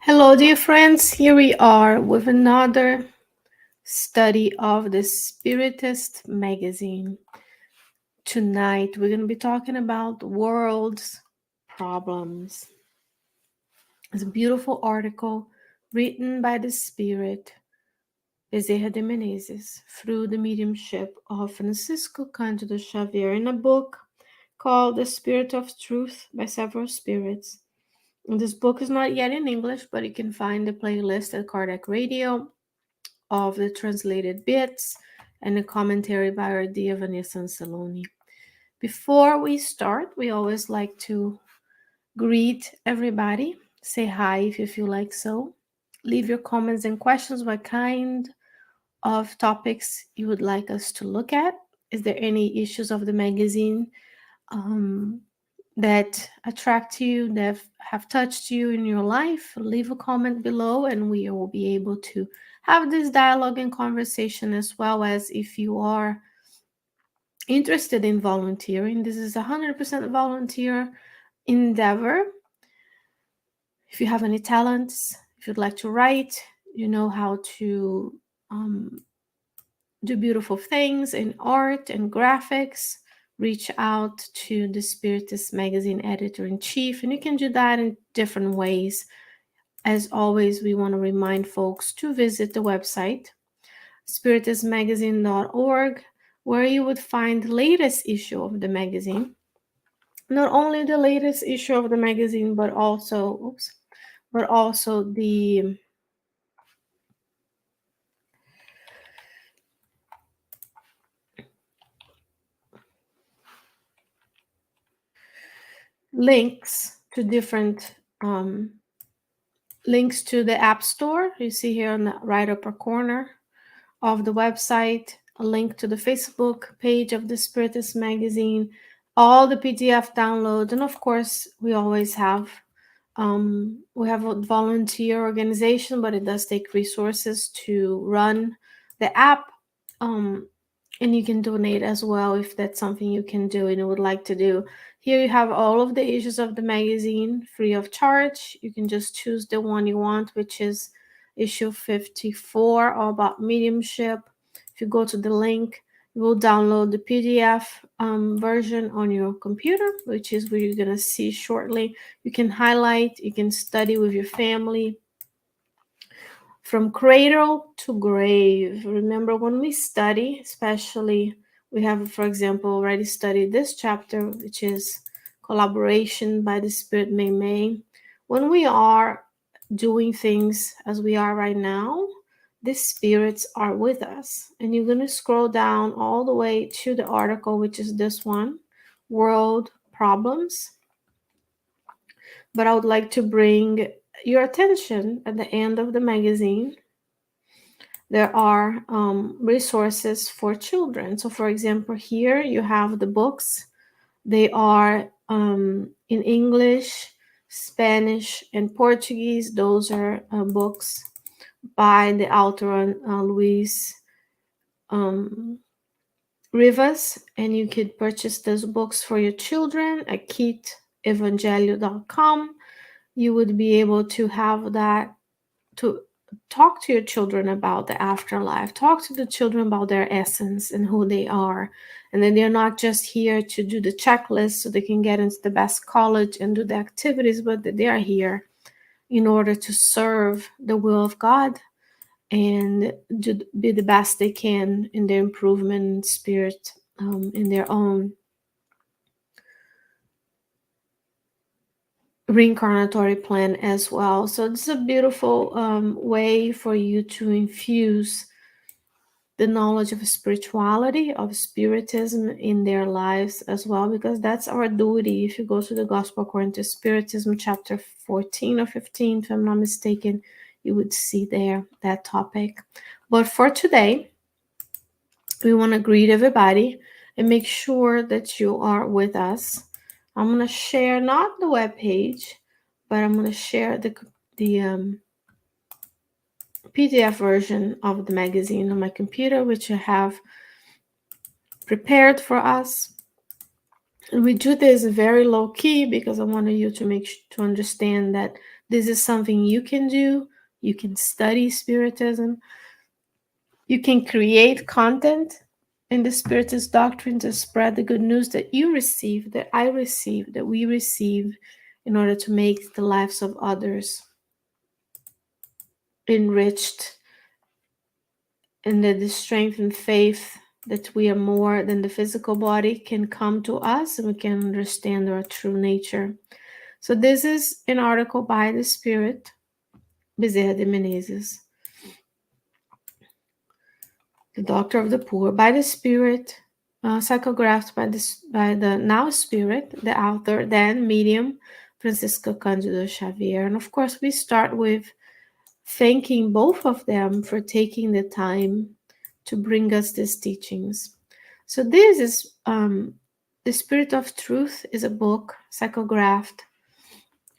Hello, dear friends. Here we are with another study of the Spiritist Magazine. Tonight, we're going to be talking about the world's problems. It's a beautiful article written by the Spirit, Bezerra de Menezes, through the mediumship of Francisco Candido Xavier in a book called The Spirit of Truth by Several Spirits. And this book is not yet in English, but you can find the playlist at Kardec Radio of the translated bits and a commentary by our dear Vanessa Anceloni. Before we start, we always like to greet everybody. Say hi if you feel like so. Leave your comments and questions. What kind of topics you would like us to look at? Is there any issues of the magazine that attract you, that have touched you in your life? Leave a comment below and we will be able to have this dialogue and conversation, as well as if you are interested in volunteering. This is 100% volunteer endeavor. If you have any talents, if you'd like to write, you know how to do beautiful things in art and graphics, reach out to the Spiritist Magazine editor-in-chief, and you can do that in different ways. As always, we want to remind folks to visit the website, spiritistmagazine.org, where you would find the latest issue of the magazine. Not only the latest issue of the magazine, but also the links to different links to the App Store. You see here on the right upper corner of the website, a link to the Facebook page of the Spiritist Magazine, all the PDF downloads, and of course, we always have a volunteer organization, but it does take resources to run the app. And you can donate as well if that's something you can do and you would like to do. Here you have all of the issues of the magazine free of charge. You can just choose the one you want, which is issue 54, all about mediumship. If you go to the link, you will download the PDF version on your computer, which is what you're going to see shortly. You can highlight, you can study with your family. From cradle to grave. Remember, when we study, especially, we have, for example, already studied this chapter, which is collaboration by the Spirit May. When we are doing things as we are right now, the spirits are with us. And you're going to scroll down all the way to the article, which is this one, World Problems. But I would like to bring your attention at the end of the magazine. There are resources for children. So, for example, here you have the books. They are in English, Spanish, and Portuguese. Those are books by the author Luis Rivas, and you could purchase those books for your children at kitevangelio.com. You would be able to have that to talk to your children about the afterlife. Talk to the children about their essence and who they are. And then they're not just here to do the checklist so they can get into the best college and do the activities, but that they are here in order to serve the will of God and to be the best they can in their improvement in spirit, in their own reincarnatory plan as well. So it's a beautiful way for you to infuse the knowledge of spirituality, of spiritism in their lives as well, because that's our duty. If you go to the Gospel according to Spiritism, chapter 14 or 15, if I'm not mistaken, you would see there that topic. But for today, we want to greet everybody and make sure that you are with us. I'm going to share not the webpage, but I'm going to share the PDF version of the magazine on my computer, which I have prepared for us. And we do this very low key because I wanted you to to understand that This is something you can do. You can study Spiritism. You can create content in the Spiritist doctrine to spread the good news that you receive, that I receive, that we receive, in order to make the lives of others enriched, and that the strength and faith that we are more than the physical body can come to us, and we can understand our true nature. So this is an article by the Spirit, Bezerra de Menezes, the Doctor of the Poor, by the Spirit, psychographed by the now Spirit, the author, then medium, Francisco Candido Xavier. And of course, we start with thanking both of them for taking the time to bring us these teachings. So this is The Spirit of Truth is a book, psychographed,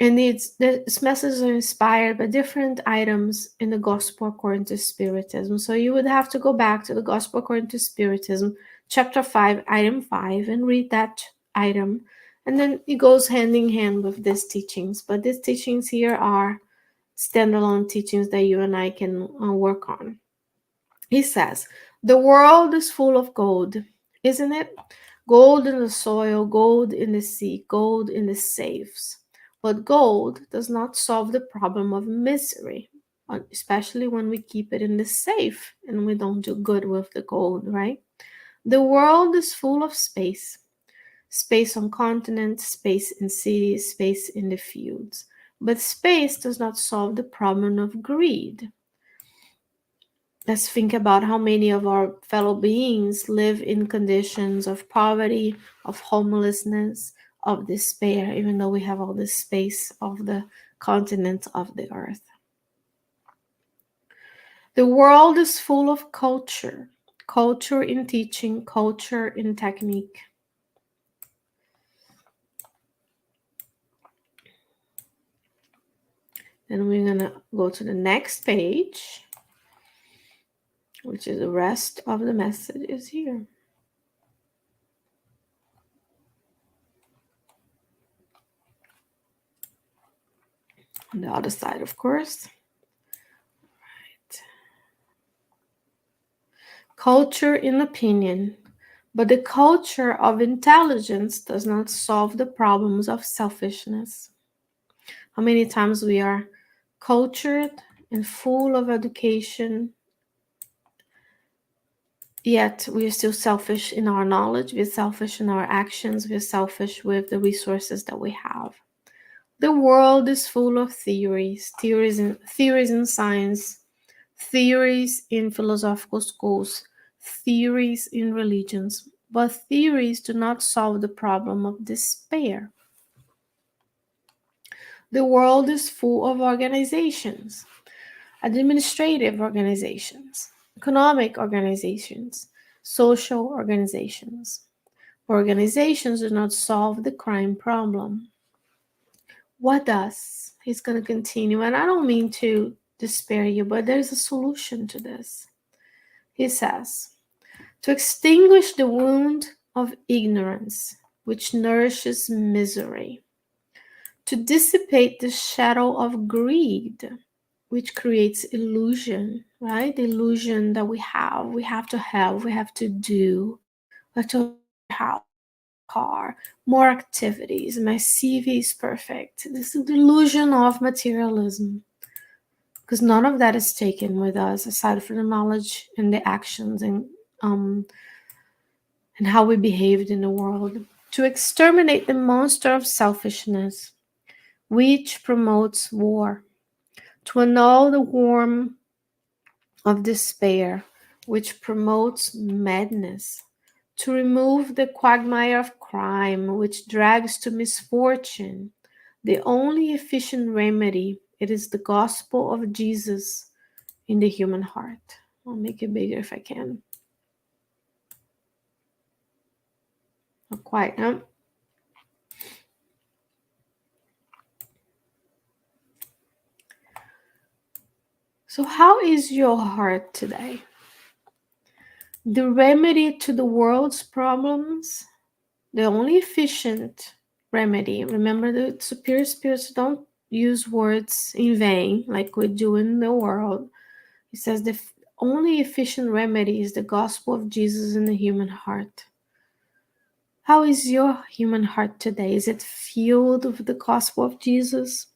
and its messages are inspired by different items in the Gospel according to Spiritism. So you would have to go back to the Gospel according to Spiritism, chapter 5, item 5, and read that item. And then it goes hand in hand with these teachings. But these teachings here are standalone teachings that you and I can work on. He says, the world is full of gold, isn't it? Gold in the soil, gold in the sea, gold in the safes. But gold does not solve the problem of misery, especially when we keep it in the safe and we don't do good with the gold, right? The world is full of space. Space on continents, space in cities, space in the fields. But space does not solve the problem of greed. Let's think about how many of our fellow beings live in conditions of poverty, of homelessness, of despair, even though we have all this space of the continent of the earth. The world is full of culture, culture in teaching, culture in technique. Then we're going to go to the next page, which is the rest of the messages here. On the other side, of course. Right. Culture in opinion. But the culture of intelligence does not solve the problems of selfishness. How many times we are cultured and full of education, yet we are still selfish in our knowledge, we're selfish in our actions, we're selfish with the resources that we have. The world is full of theories in science, theories in philosophical schools, theories in religions, but theories do not solve the problem of despair. The world is full of organizations, administrative organizations, economic organizations, social organizations. Organizations do not solve the crime problem. What does? He's going to continue, and I don't mean to despair you, but there's a solution to this. He says, to extinguish the wound of ignorance, which nourishes misery, to dissipate the shadow of greed, which creates illusion, right? The illusion that we have to have, we have to do, we have to have a house, car, more activities, my CV is perfect. This is the illusion of materialism, because none of that is taken with us aside from the knowledge and the actions and how we behaved in the world. To exterminate the monster of selfishness, which promotes war, to annul the worm of despair, which promotes madness, to remove the quagmire of crime, which drags to misfortune. The only efficient remedy, it is the gospel of Jesus in the human heart. I'll make it bigger if I can. Not quite, huh? So how is your heart today? The remedy to the world's problems, the only efficient remedy, remember the superior spirits don't use words in vain like we do in the world. He says the only efficient remedy is the gospel of Jesus in the human heart. How is your human heart today? Is it filled with the gospel of Jesus?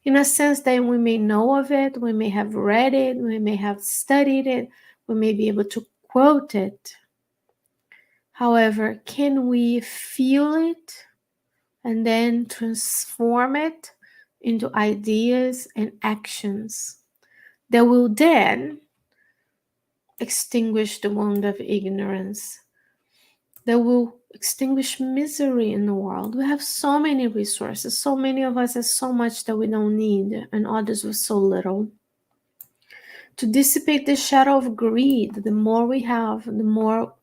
In a sense that we may know of it, we may have read it, we may have studied it, we may be able to quote it. However, can we feel it and then transform it into ideas and actions that will then extinguish the wound of ignorance, that will extinguish misery in the world? We have so many resources. So many of us have so much that we don't need, and others with so little. To dissipate the shadow of greed, the more we have, the more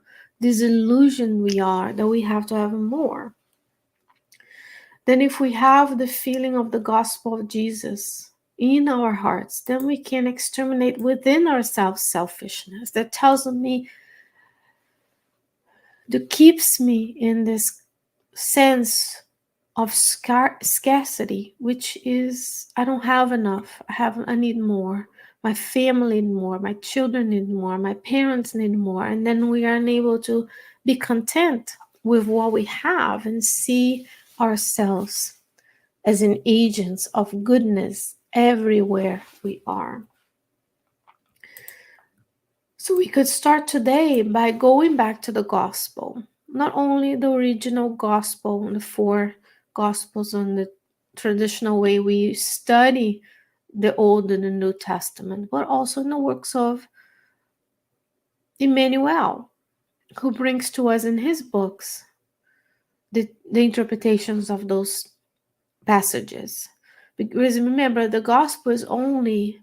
disillusioned we are that we have to have more. Then if we have the feeling of the gospel of Jesus in our hearts, then we can exterminate within ourselves selfishness that tells me, that keeps me in this sense of scarcity, which is, I don't have enough. I need more. My family need more. My children need more. My parents need more. And then we are unable to be content with what we have and see ourselves as an agents of goodness everywhere we are. So we could start today by going back to the gospel, not only the original gospel, the four gospels in the traditional way we study the Old and the New Testament, but also in the works of Emmanuel, who brings to us in his books the interpretations of those passages. Because remember, the gospel is only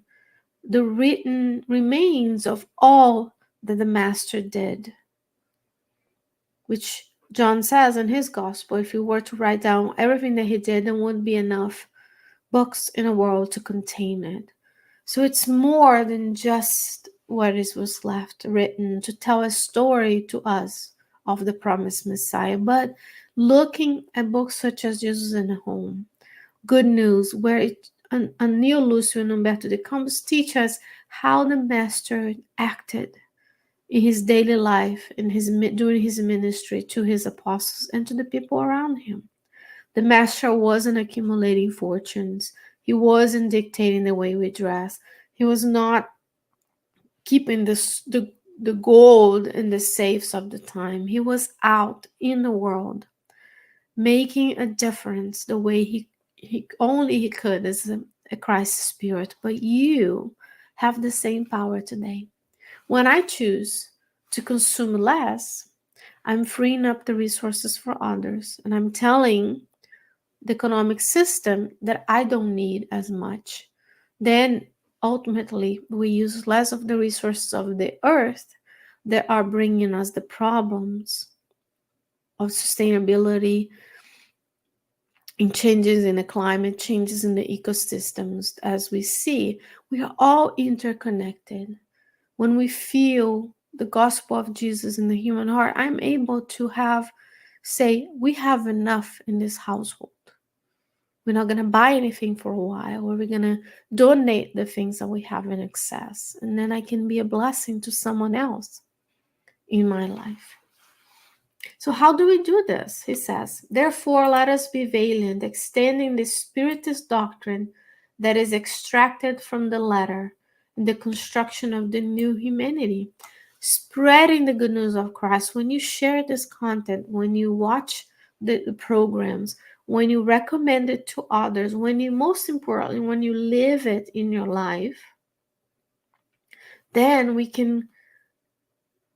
the written remains of all that the Master did, which John says in his gospel, if you were to write down everything that he did, there wouldn't be enough books in the world to contain it. So it's more than just what was left written to tell a story to us of the promised Messiah, but looking at books such as Jesus in the Home, Good News, where Anil Lucio and Umberto de Campos teach us how the Master acted in his daily life, during his ministry to his apostles and to the people around him. The Master wasn't accumulating fortunes. He wasn't dictating the way we dress. He was not keeping the gold in the safes of the time. He was out in the world, making a difference the way he only he could as a Christ spirit. But you have the same power today. When I choose to consume less, I'm freeing up the resources for others, and I'm telling the economic system that I don't need as much. Then ultimately, we use less of the resources of the earth that are bringing us the problems of sustainability and changes in the climate, changes in the ecosystems. As we see, we are all interconnected. When we feel the gospel of Jesus in the human heart, I'm able to say, we have enough in this household. We're not going to buy anything for a while, or we're going to donate the things that we have in excess. And then I can be a blessing to someone else in my life. So how do we do this? He says, therefore, let us be valiant, extending the Spiritist doctrine that is extracted from the letter in the construction of the new humanity, spreading the good news of Christ. When you share this content, when you watch the programs, when you recommend it to others, most importantly, when you live it in your life, then we can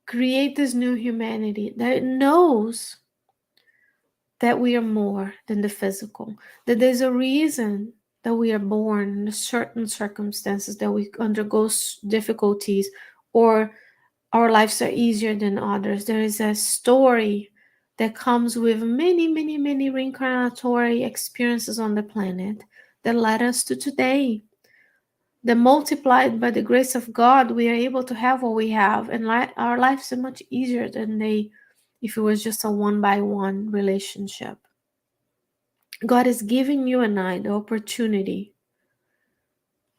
create this new humanity that knows that we are more than the physical, that there's a reason that we are born in certain circumstances, that we undergo difficulties, or our lives are easier than others. There is a story that comes with many, many, many reincarnatory experiences on the planet that led us to today. That multiplied by the grace of God, we are able to have what we have, and our lives are much easier than if it was just a one-by-one relationship. God is giving you and I the opportunity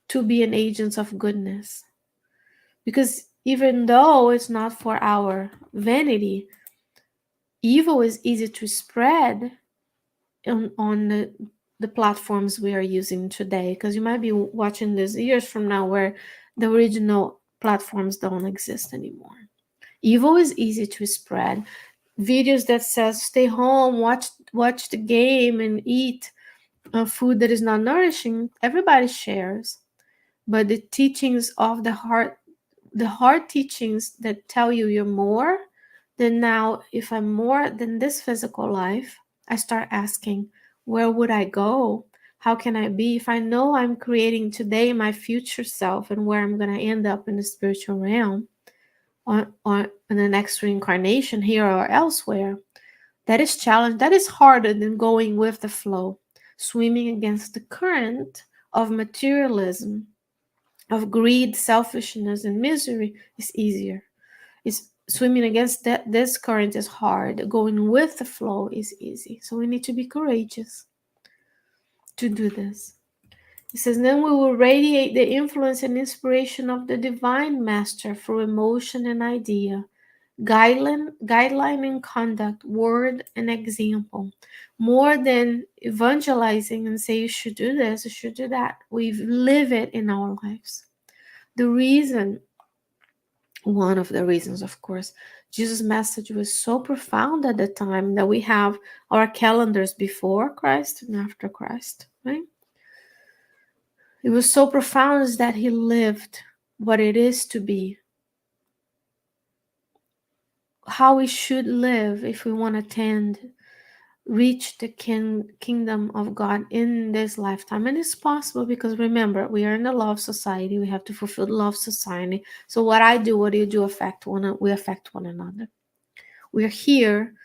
to be an agent of goodness. Because even though it's not for our vanity, evil is easy to spread on the platforms we are using today. Because you might be watching this years from now where the original platforms don't exist anymore. Evil is easy to spread. Videos that says stay home, watch the game, and eat food that is not nourishing, everybody shares. But the teachings of the hard teachings that tell you you're more than now, if I'm more than this physical life, I start asking, where would I go? How can I be? If I know I'm creating today my future self and where I'm going to end up in the spiritual realm, or in the next reincarnation here or elsewhere, that is challenge. That is harder than going with the flow, swimming against the current of materialism, of greed, selfishness, and misery is easier. It's swimming against this current is hard. Going with the flow is easy. So we need to be courageous to do this. He says, then we will radiate the influence and inspiration of the divine master through emotion and idea, guideline and conduct, word and example. More than evangelizing and say you should do this, you should do that. We live it in our lives. One of the reasons, of course, Jesus' message was so profound at the time that we have our calendars before Christ and after Christ, right? It was so profound is that he lived what it is to be, how we should live if we want to reach the kingdom of God in this lifetime. And it's possible because remember, we are in the law of society. We have to fulfill the law of society. So what I do, what you do, we affect one another. We are here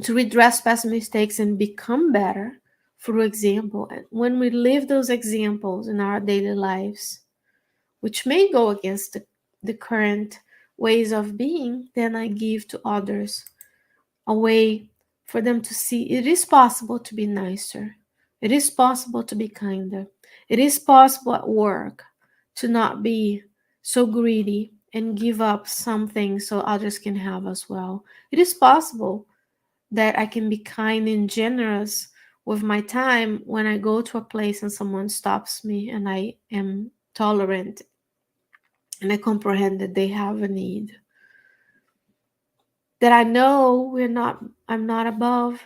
to redress past mistakes and become better through example. And when we live those examples in our daily lives, which may go against the current ways of being, then I give to others a way for them to see it is possible to be nicer. It is possible to be kinder. It is possible at work to not be so greedy and give up something so others can have as well. It is possible that I can be kind and generous with my time when I go to a place and someone stops me and I am tolerant and I comprehend that they have a need. That I know I'm not above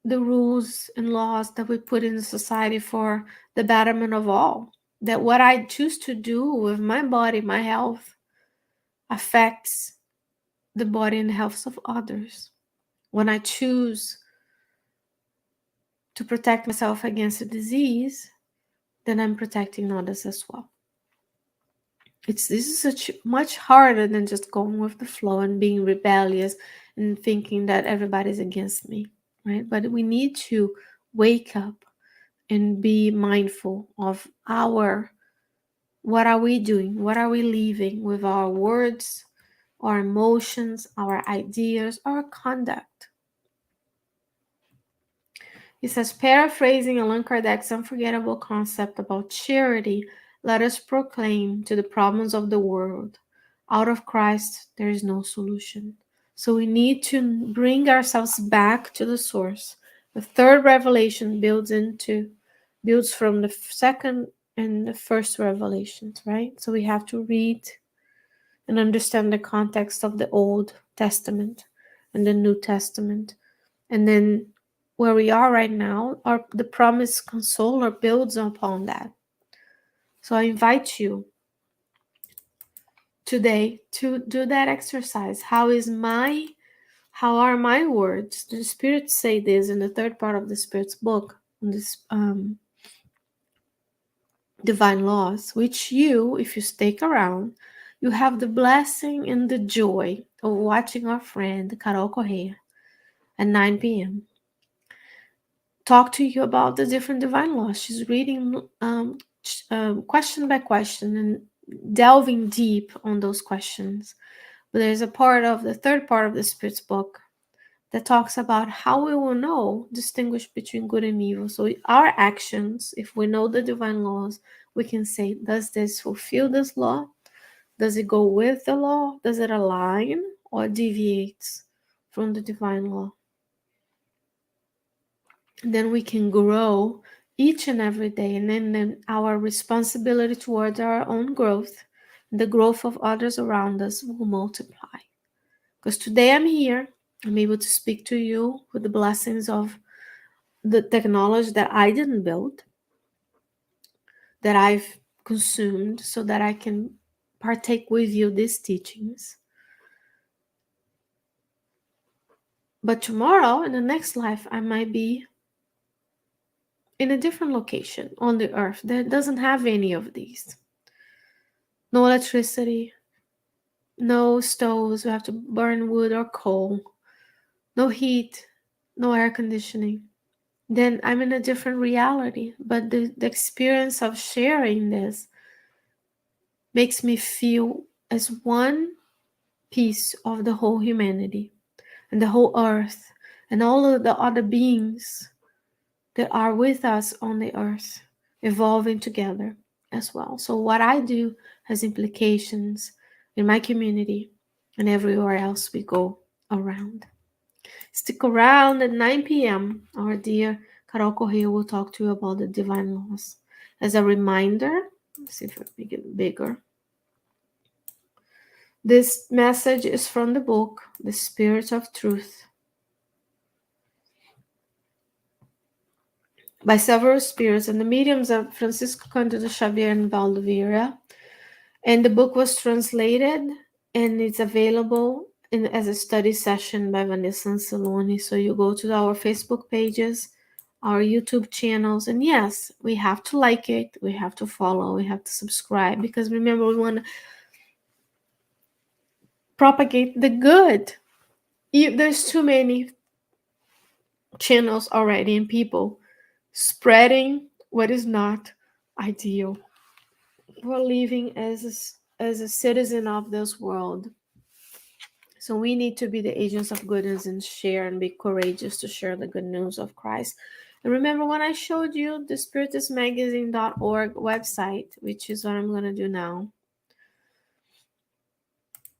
the rules and laws that we put in society for the betterment of all. That what I choose to do with my body, my health, affects the body and health of others. When I choose to protect myself against a disease, then I'm protecting others as well. This is much harder than just going with the flow and being rebellious and thinking that everybody's against me, right? But we need to wake up and be mindful of what are we doing? What are we leaving with our words, our emotions, our ideas, our conduct? He says, paraphrasing Allan Kardec's unforgettable concept about charity, let us proclaim to the problems of the world, out of Christ there is no solution. So we need to bring ourselves back to the source. The third revelation builds from the second and the first revelations, right? So we have to read and understand the context of the Old Testament and the New Testament. And then where we are right now, the promised consoler builds upon that. So I invite you today to do that exercise. How are my words? The spirits say this in the third part of the Spirit's book, in this divine laws, which if you stick around, you have the blessing and the joy of watching our friend Carol Correa at 9 p.m. talk to you about the different divine laws. She's reading question by question and delving deep on those questions. But there's a part of the third part of the Spirit's book that talks about how we will know, distinguish between good and evil. So our actions, if we know the divine laws, we can say, does this fulfill this law? Does it go with the law? Does it align or deviates from the divine law? And then we can grow each and every day. And then our responsibility towards our own growth, the growth of others around us will multiply. Because today I'm here, I'm able to speak to you with the blessings of the technology that I didn't build, that I've consumed, so that I can partake with you these teachings. But tomorrow, in the next life, I might be in a different location on the earth that doesn't have any of these. No electricity, no stoves, we have to burn wood or coal, no heat, no air conditioning. Then I'm in a different reality. But the experience of sharing this makes me feel as one piece of the whole humanity and the whole earth and all of the other beings that are with us on the earth, evolving together as well. So what I do has implications in my community and everywhere else we go around. Stick around at 9 p.m. Our dear Carol Correa will talk to you about the divine laws. As a reminder, let's see if I make it bigger. This message is from the book, The Spirit of Truth, by several spirits and the mediums of Francisco Candido, Xavier, and Bezerra. And the book was translated and it's available as a study session by Vanessa and Saloni. So you go to our Facebook pages, our YouTube channels, and yes, we have to like it, we have to follow, we have to subscribe, because remember, we want to propagate the good. There's too many channels already and people spreading what is not ideal. We're living as a citizen of this world. So we need to be the agents of goodness and share and be courageous to share the good news of Christ. And remember when I showed you the spiritistmagazine.org website, which is what I'm going to do now.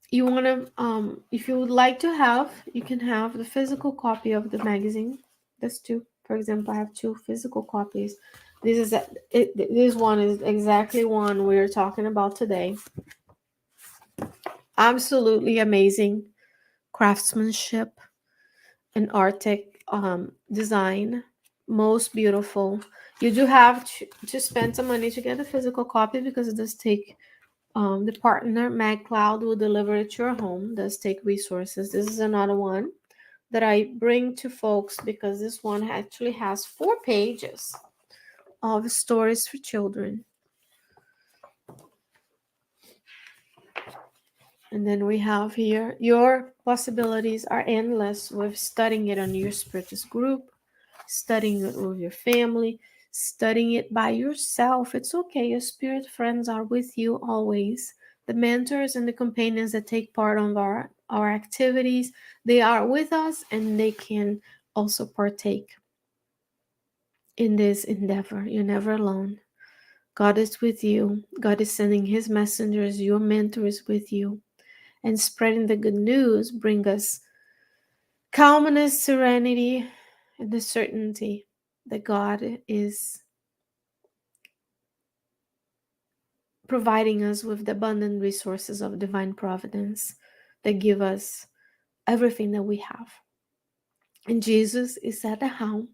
You want to, if you would like to have, you can have the physical copy of the magazine. That's two. For example, I have two physical copies. This one is exactly one we're talking about today. Absolutely amazing craftsmanship and artistic design, most beautiful. You do have to spend some money to get a physical copy, because it does take the partner MagCloud will deliver it to your home. It does take resources. This is another one that I bring to folks because this one actually has 4 pages of stories for children. And then we have here, your possibilities are endless with studying it on your Spiritist group, studying it with your family, studying it by yourself. It's okay. Your spirit friends are with you always. The mentors and the companions that take part of our activities, they are with us and they can also partake in this endeavor. You're never alone. God is with you. God is sending his messengers. Your mentor is with you. And spreading the good news bring us calmness, serenity, and the certainty that God is providing us with the abundant resources of divine providence that give us everything that we have. And Jesus is at the helm.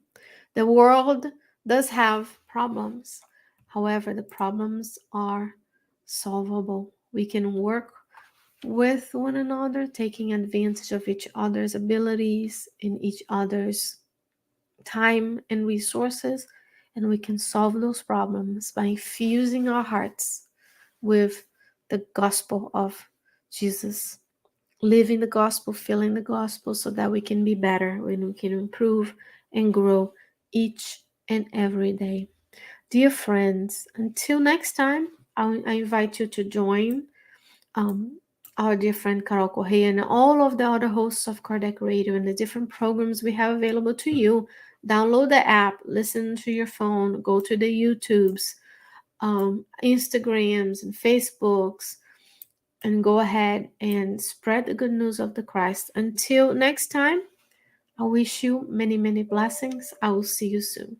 The world does have problems. However, the problems are solvable. We can work with one another, taking advantage of each other's abilities in each other's time and resources, and we can solve those problems by infusing our hearts with the gospel of Jesus, living the gospel, feeling the gospel, so that we can be better, when we can improve and grow each and every day. Dear friends, until next time, I invite you to join our dear friend Carol Correa and all of the other hosts of Kardec Radio and the different programs we have available to you. Download the app, listen to your phone, go to the YouTubes, Instagrams, and Facebooks, and go ahead and spread the good news of the Christ. Until next time, I wish you many, many blessings. I will see you soon.